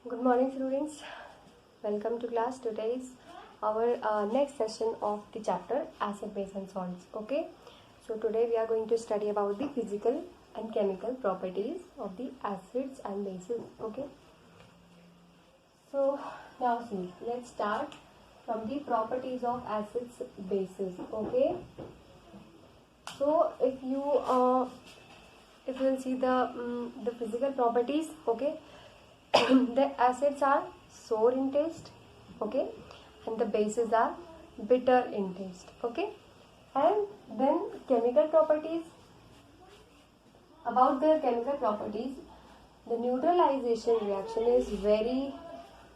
Good morning, students. Welcome to class. Today is our next session of the chapter acid, base, and salts. Okay. So today we are going to study about the physical and chemical properties of the acids and bases. Okay. So now see, let's start from the properties of acids, bases. Okay. So if you will see the physical properties, okay. The acids are sour in taste, okay, and the bases are bitter in taste, okay. And then chemical properties. About the chemical properties, the neutralization reaction is very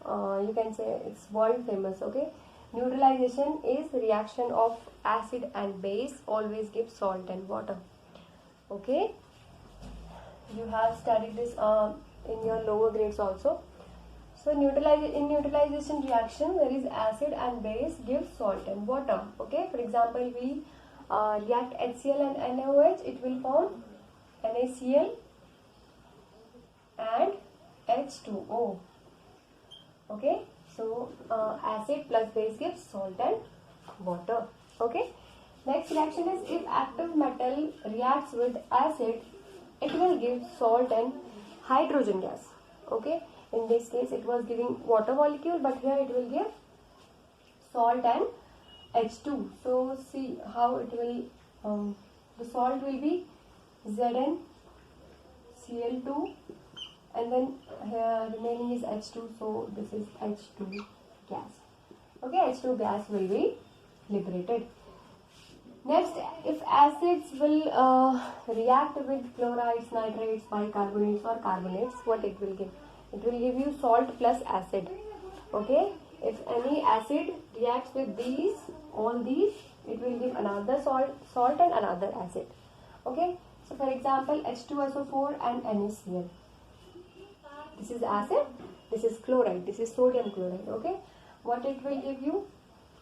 you can say it's world famous, okay. Neutralization is reaction of acid and base always gives salt and water, okay. You have studied this in your lower grades also. So in neutralization reaction, there is acid and base gives salt and water. Okay. For example, we react HCl and NaOH. It will form NaCl and H2O. Okay. So acid plus base gives salt and water. Okay. Next reaction is if active metal reacts with acid, it will give salt and hydrogen gas. Okay. In this case, it was giving water molecule, but here it will give salt and H2. So see how it will. The salt will be ZnCl2, and then here remaining is H2. So this is H2 gas. Okay, H2 gas will be liberated. Next, if acids will react with chlorides, nitrates, bicarbonates or carbonates, what it will give? It will give you salt plus acid. Okay. If any acid reacts with all these, it will give another salt and another acid. Okay. So for example, H2SO4 and NaCl. This is acid. This is chloride. This is sodium chloride. Okay. What it will give you?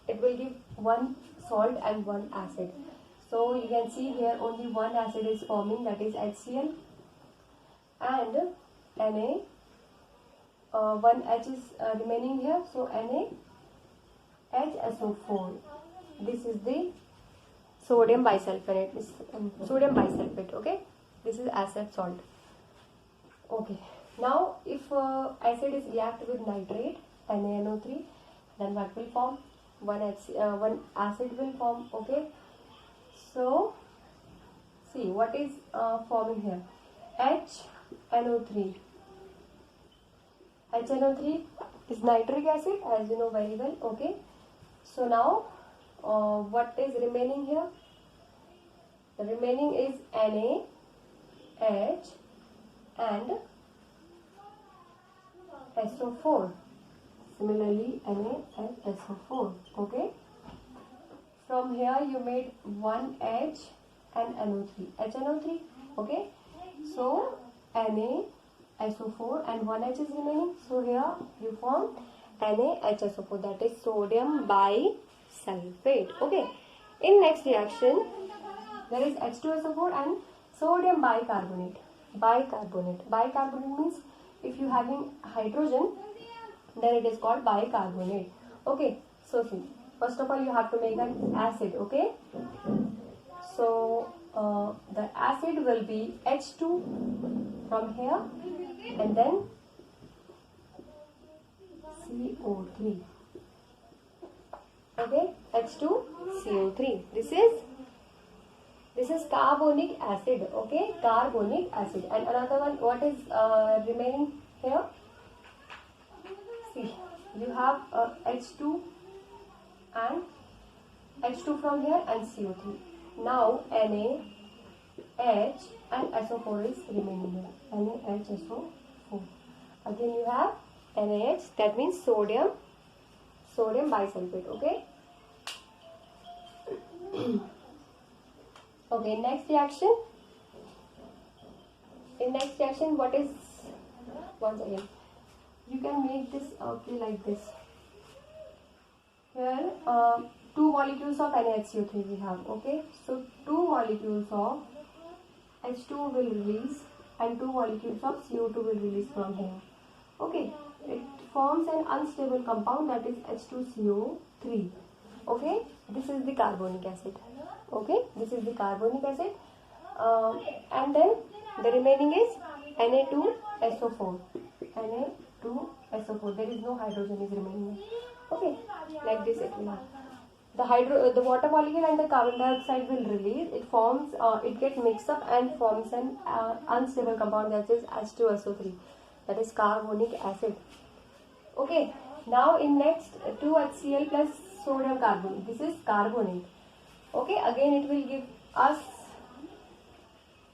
It will give one salt and one acid. So you can see here only one acid is forming, that is HCl, and Na. One H is remaining here, so NaHSO4. This is the sodium bisulfate. Sodium bisulfate. Okay, this is acid salt. Okay. Now, if acid is react with nitrate, NaNO3, then what will form? One acid will form. Okay. So see what is forming here. HNO3. HNO3 is nitric acid, as you know very well. Okay. So now what is remaining here? The remaining is NaH and SO4. Similarly, Na and SO4. Okay. From here you made one H and NO3. HNO3. Okay. So Na, SO4 and one H is remaining. So here you form NaHSO4, that is sodium bisulfate. Okay. In next reaction, there is H2SO4 and sodium bicarbonate. Bicarbonate means if you having hydrogen, then it is called bicarbonate. Okay. So see, first of all you have to make an acid. Okay. So the acid will be H2 from here and then CO3. Okay, H2CO3. This is carbonic acid. Okay, carbonic acid. And another one, what is remaining here? See, you have H2 and H2 from here and CO3. Now NaH and SO4 is remaining here. NaHSO4. Again you have NaH, that means sodium bisulfate. Okay. Okay, next reaction. In next reaction, what is, once again, you can make this okay like this. Here two molecules of NaHCO3 we have. Okay, so two molecules of H2 will release and two molecules of CO2 will release from here. Okay, it forms an unstable compound, that is H2CO3. Okay, this is the carbonic acid. Okay, this is the carbonic acid, and then the remaining is Na2SO4. Na2SO4. There is no hydrogen is remaining. Okay, like this it will have. The water molecule and the carbon dioxide will release. It forms. It gets mixed up and forms an unstable compound, that is H2SO3. That is carbonic acid. Okay. Now in next 2HCl plus sodium carbonate. This is carbonate. Okay. Again it will give us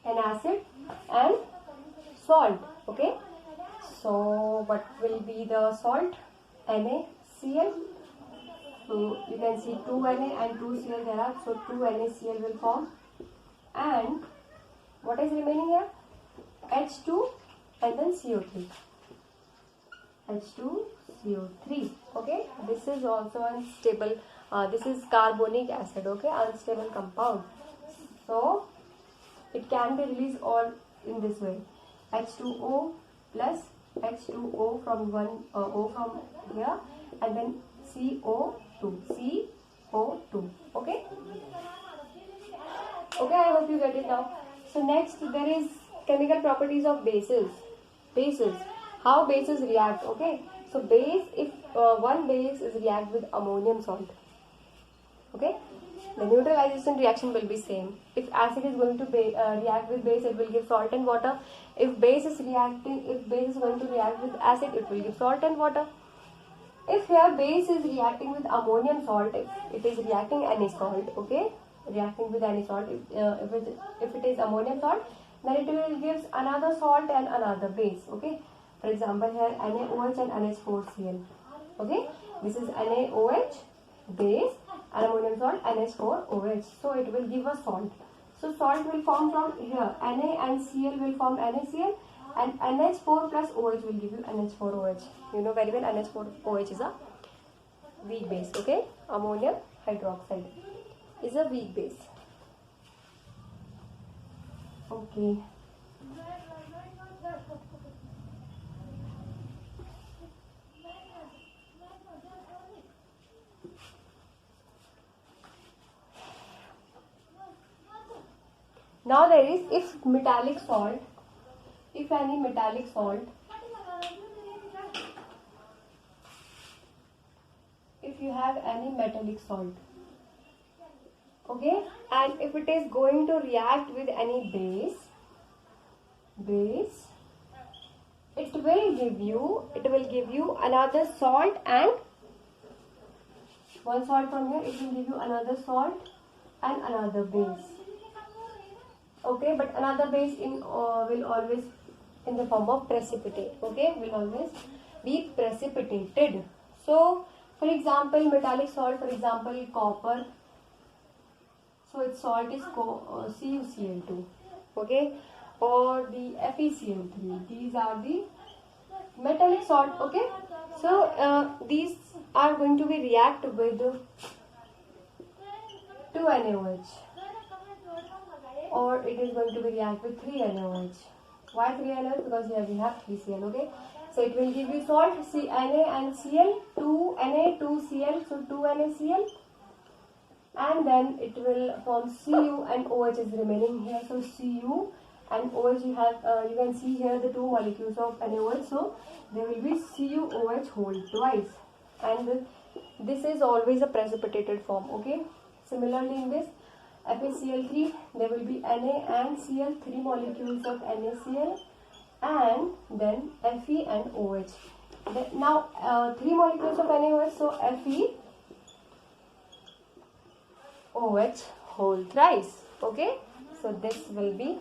an acid and salt. Okay. So what will be the salt? NaCl. So you can see 2 Na and 2 Cl there are. So 2 NaCl will form. And what is remaining here? H2 and then CO3. H2CO3. Okay. This is also unstable. This is carbonic acid. Okay. Unstable compound. So it can be released all in this way. H2O plus H2O from one O from here, and then CO2. Okay. Okay, I hope you get it now. So next there is chemical properties of bases. Bases. How bases react? Okay. So base, if one base is react with ammonium salt. Okay. The neutralization reaction will be same. If acid is going to react with base, it will give salt and water. If base is going to react with acid, it will give salt and water. If here base is reacting with ammonium salt, if it is reacting any salt, okay, reacting with any salt, if it is ammonium salt, then it will give another salt and another base. Okay. For example, here NaOH and NH4Cl. Okay. This is NaOH base and ammonium salt NH4OH. So it will give a salt. So salt will form from here. Na and Cl will form NaCl, and NH4 plus OH will give you NH4OH. You know very well NH4OH is a weak base. Okay. Ammonium hydroxide is a weak base. Okay. Now there is, if any metallic salt, if you have any metallic salt, okay, and if it is going to react with any base, it will give you another salt, and one salt from here, it will give you another salt and another base. Okay, but another base will always in the form of precipitate. Okay, will always be precipitated. So, for example, metallic salt, for example, copper. So its salt is CuCl2. Okay, or the FeCl3. These are the metallic salt. Okay, so these are going to be react with 2 NaOH. Or it is going to be react with 3 NaOH. Why 3 NaOH? Because here we have 3 Cl. Okay, so it will give you salt Na and Cl, 2 Na, 2 Cl, so 2 NaCl, and then it will form Cu and OH is remaining here. So Cu and OH, you have you can see here the two molecules of NaOH. So there will be CuOH whole twice, and this is always a precipitated form. Okay, similarly in this FeCl3, there will be Na and Cl, 3 molecules of NaCl, and then Fe and OH. Now 3 molecules of NaOH, so FeOH whole thrice. Okay, so this will be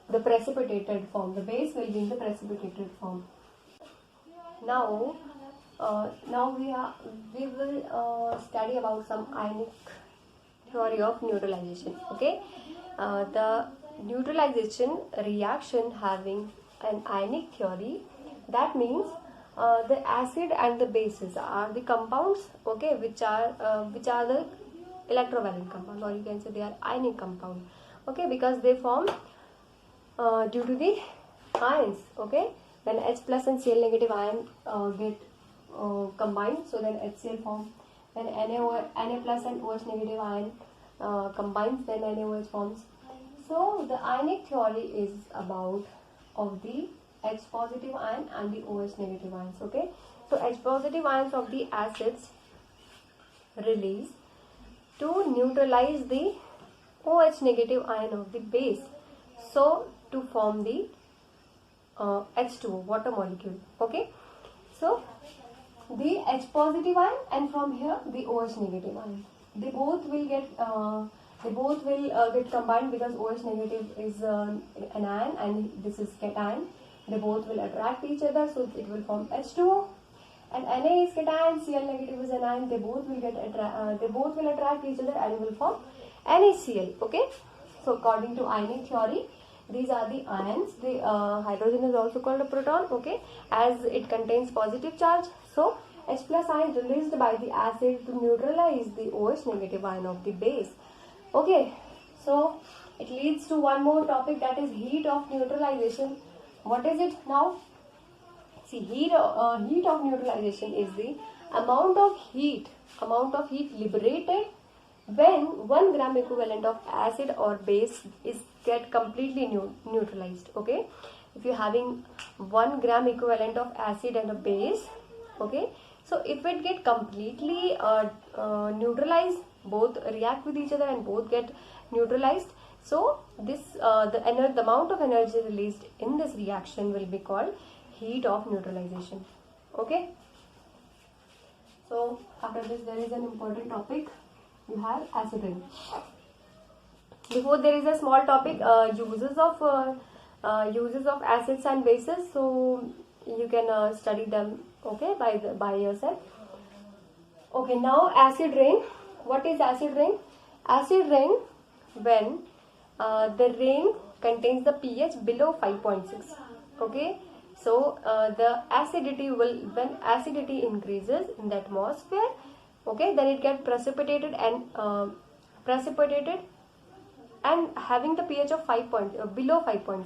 the precipitated form. The base will be in the precipitated form. Now we will study about some ionic theory of neutralization. Okay, the neutralization reaction having an ionic theory, that means the acid and the bases are the compounds, okay, which are the electrovalent compound, or you can say they are ionic compound. Okay, because they form due to the ions. Okay, then H plus and Cl negative ion get combined, so then HCl form. Then Na plus and OH negative ion combines, then NaOH forms. So the ionic theory is about of the H positive ion and the OH negative ions. Okay, so H positive ions of the acids release to neutralize the OH negative ion of the base, so to form the H2O, water molecule. Okay, so the H positive ion and from here the OH negative ion, they both will get combined, because OH negative is an ion and this is cation. They both will attract each other, so it will form H2O. And Na is cation, Cl negative is anion. They both will attract each other and will form NaCl. Okay. So according to ionic theory, these are the ions. The hydrogen is also called a proton. Okay, as it contains positive charge. So H plus ion released by the acid to neutralize the OH negative ion of the base. Okay. So it leads to one more topic, that is heat of neutralization. What is it now? See, heat of neutralization is the amount of heat liberated when 1 gram equivalent of acid or base is get completely neutralized. Okay, if you're having 1 gram equivalent of acid and a base, okay, so if it get completely neutralized, both react with each other and both get neutralized, so this the amount of energy released in this reaction will be called heat of neutralization. Okay, so after this there is an important topic, you have acid rain. Before there is a small topic, uses of acids and bases, so you can study them, okay, by yourself. Okay, now acid rain. What is acid rain? Acid rain when the rain contains the pH below 5.6. okay, so the acidity will, when acidity increases in the atmosphere, okay, then it gets precipitated and having the pH of below 5.6.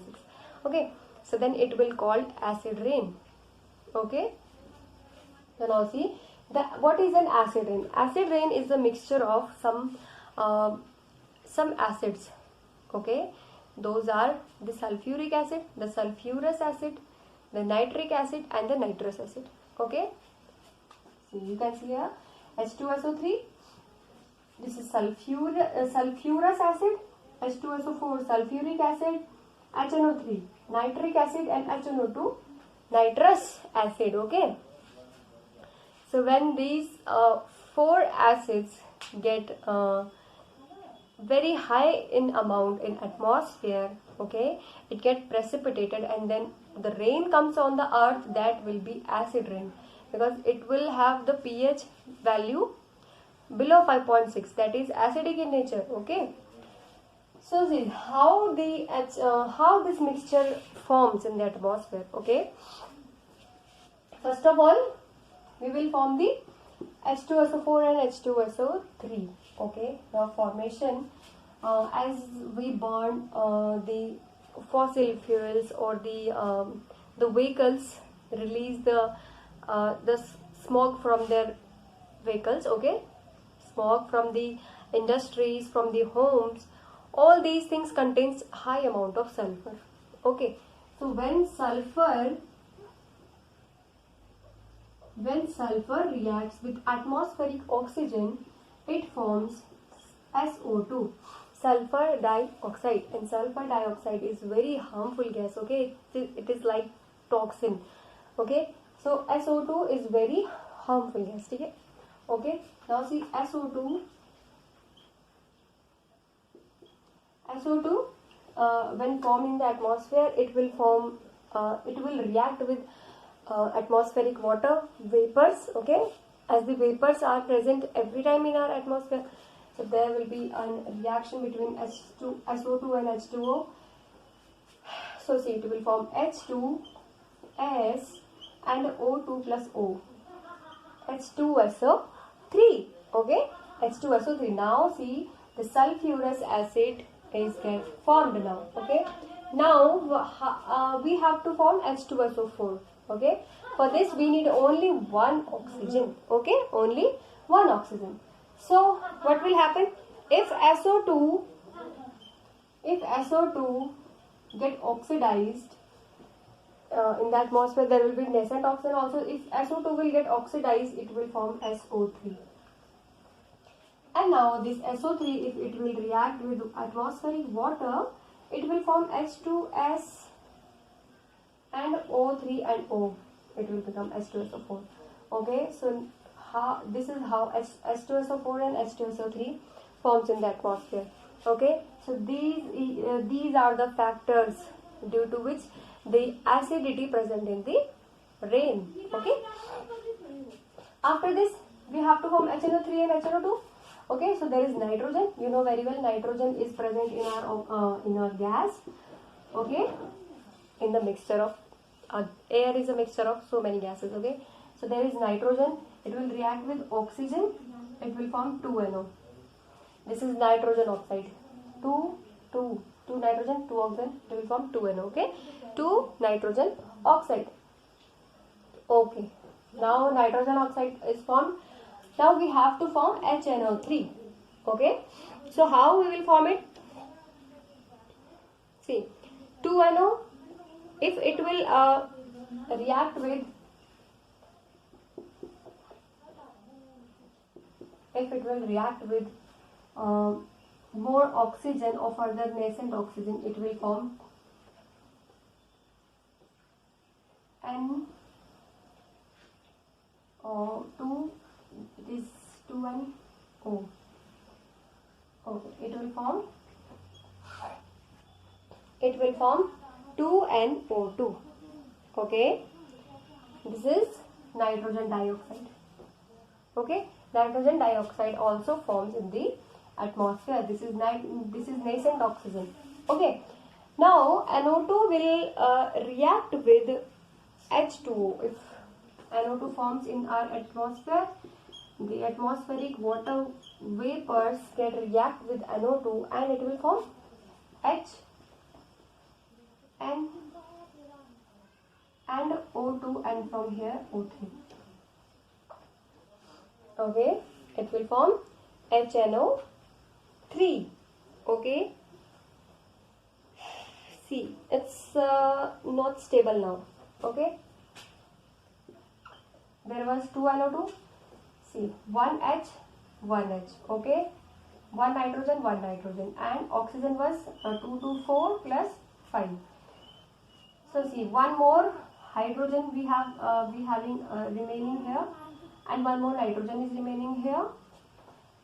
okay, so then it will called acid rain. Okay, so now see what is an acid rain. Acid rain is a mixture of some acids. Okay, those are the sulfuric acid, the sulfurous acid, the nitric acid and the nitrous acid. Okay, so you can see here H2SO3, this is sulfurous acid, H2SO4 sulfuric acid, HNO3 nitric acid and HNO2 nitrous acid. Okay, so when these 4 acids get very high in amount in atmosphere, okay, it gets precipitated and then the rain comes on the earth, that will be acid rain, because it will have the pH value below 5.6, that is acidic in nature. Okay, so see how this mixture forms in the atmosphere. Okay, first of all we will form the H2SO4 and H2SO3. Okay, the formation as we burn the fossil fuels, or the vehicles release the smoke from their vehicles. Okay, smoke from the industries, from the homes, all these things contains high amount of sulfur. Okay, so when sulfur reacts with atmospheric oxygen, it forms SO2, sulfur dioxide, and sulfur dioxide is very harmful gas. Okay, it is like toxin. Okay, so SO2 is very harmful gas. Okay, now see SO2 when formed in the atmosphere, it will react with atmospheric water vapors. Okay, as the vapors are present every time in our atmosphere, so there will be a reaction between SO2 and H2O. So see, it will form H2S and O2 plus O, H2SO3. Okay, H2SO3. Now see, the sulfurous acid is get formed now. Okay, Now we have to form H2SO4. Okay, for this we need only one oxygen. Okay, only one oxygen. So what will happen if SO2 get oxidized in the atmosphere? There will be nascent oxygen also. If SO2 will get oxidized, it will form SO3. And now this SO3, if it will react with atmospheric water, it will form H2S and O3 and O. It will become H2SO4. Okay, so this is how H2SO4 and H2SO3 forms in the atmosphere. Okay, so these are the factors due to which the acidity present in the rain. Okay, after this we have to form HNO3 and HNO2. Okay, so there is nitrogen. You know very well nitrogen is present in our gas. Okay, in the mixture of air is a mixture of so many gases. Okay, so there is nitrogen. It will react with oxygen. It will form 2NO. This is nitrogen oxide. 2 nitrogen, 2 oxygen. It will form 2NO. Okay, 2 nitrogen oxide. Okay, now nitrogen oxide is formed. Now we have to form HNO3. Okay, so how we will form it? See, 2NO, if it will react with more oxygen or further nascent oxygen, it will form N2, this 2N O. Okay, it will form 2NO2. Okay, this is nitrogen dioxide. Okay, nitrogen dioxide also forms in the atmosphere. This is nascent oxygen. Okay, now NO2 will react with H2O. If NO2 forms in our atmosphere, the atmospheric water vapors can react with NO2 and it will form H and O2 and from here O3. Okay, it will form HNO3. Okay, see, it's not stable now. Okay, there was 2NO2. See, 1H, 1H. Okay, 1 nitrogen, 1 nitrogen, and oxygen was 2 to 4 plus 5. So see, one more hydrogen we having remaining here, and one more nitrogen is remaining here.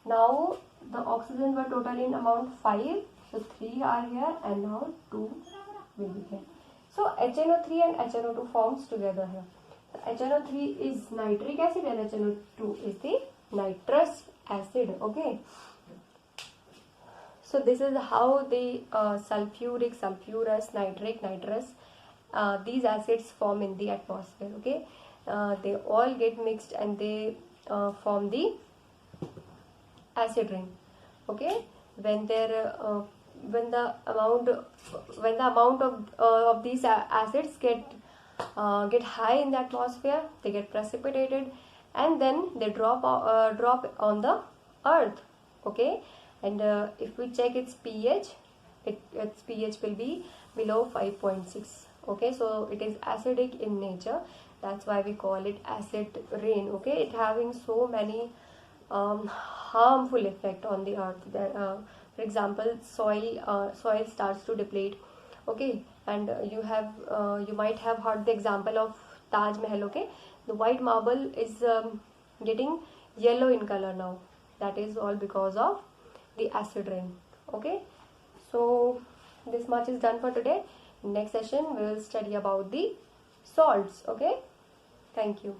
Now the oxygen were total in amount 5, so 3 are here, and now 2 will be here. So HNO3 and HNO2 forms together here. So HNO3 is nitric acid and HNO2 is the nitrous acid. Okay. So this is how the sulfuric, sulfurous, nitric, nitrous, these acids form in the atmosphere. Okay, they all get mixed and they form the acid rain. Okay, when the amount of these acids get high in the atmosphere, they get precipitated and then they drop on the earth. Okay, and if we check its pH, its pH will be below 5.6. Okay, so it is acidic in nature. That's why we call it acid rain. Okay, it having so many harmful effect on the earth. For example, soil starts to deplete. Okay, and you might have heard the example of Taj Mahal. Okay, the white marble is getting yellow in color now. That is all because of the acid rain. Okay, so this much is done for today. Next session we will study about the salts. Okay, thank you.